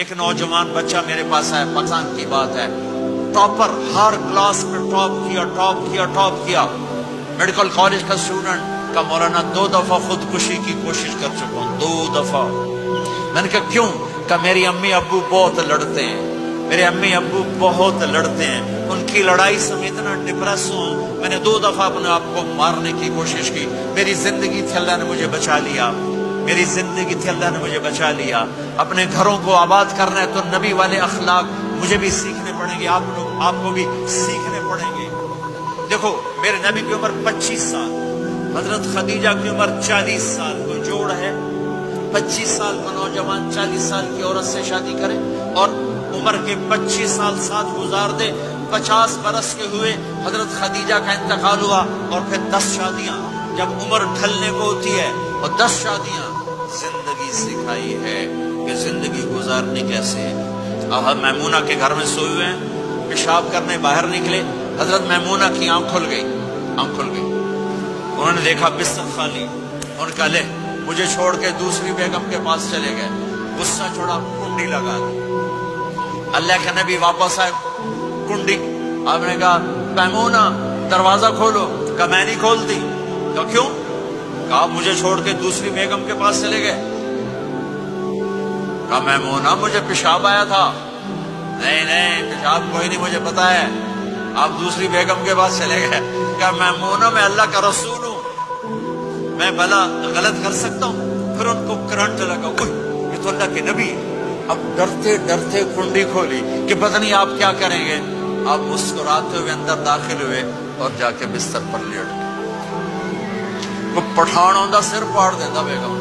ایک نوجوان بچہ میرے پاس آیا، پاکستان کی بات ہے، ٹاپر، ہر کلاس میں ٹاپ کیا، میڈیکل کالج کا اسٹوڈنٹ کا مولانا 2 دفعہ خودکشی کی کوشش کر چکا ہوں، 2 دفعہ۔ میں نے کہا کیوں؟ کہ میری امی ابو بہت لڑتے ہیں، میرے امی ابو بہت لڑتے ہیں، ان کی لڑائی سے میں اتنا ڈپریس ہوں، میں نے 2 دفعہ اپنے آپ کو مارنے کی کوشش کی، میری زندگی تھی اللہ نے مجھے بچا لیا، میری زندگی تھی اللہ نے مجھے بچا لیا۔ اپنے گھروں کو آباد کرنا ہے تو نبی والے اخلاق مجھے بھی سیکھنے پڑیں گے، آپ کو بھی سیکھنے پڑیں گے۔ دیکھو میرے نبی کی عمر 25 سال، حضرت خدیجہ کی عمر 40 سال، کوئی جوڑ ہے 25 سال کا نوجوان 40 سال کی عورت سے شادی کرے اور عمر کے 25 سال ساتھ گزار دے، 50 برس کے ہوئے حضرت خدیجہ کا انتقال ہوا، اور پھر 10 شادیاں جب عمر ڈھلنے کو ہوتی ہے، اور 10 شادیاں زندگی سکھائی ہے کہ زندگی گزارنی کیسے ہے۔ اب ہم میمونہ کے گھر میں سوئے ہوئے ہیں، پیشاب کرنے باہر نکلے، حضرت میمونہ کی آنکھ کھل گئی، انہوں نے دیکھا بستر خالی، انہوں نے کہا لے مجھے چھوڑ کے دوسری بیگم کے پاس چلے گئے، غصہ چھوڑا، کنڈی لگا دی۔ اللہ کے نبی واپس آئے، کنڈی، آپ نے کہا میمونہ دروازہ کھولو، کہا میں نہیں کھولتی، کہا کیوں؟ کہا مجھے چھوڑ کے دوسری بیگم کے پاس چلے گئے، کہا میمونہ مجھے پیشاب آیا تھا، نہیں پیشاب کوئی نہیں، مجھے پتا ہے، آپ دوسری بیگم کے پاس چلے گئے۔ کہا میمونہ میں اللہ کا رسول ہوں، میں بھلا غلط کر سکتا ہوں؟ پھر ان کو کرنٹ لگا، یہ تو اللہ کے نبی ہے۔ اب ڈرتے ڈرتے کنڈی کھولی کہ پتہ نہیں آپ کیا کریں گے، آپ مسکراتے ہوئے اندر داخل ہوئے اور جا کے بستر پر لیٹ گئے۔ وہ پٹھان ہوندہ سر پاڑ دیتا بیگم،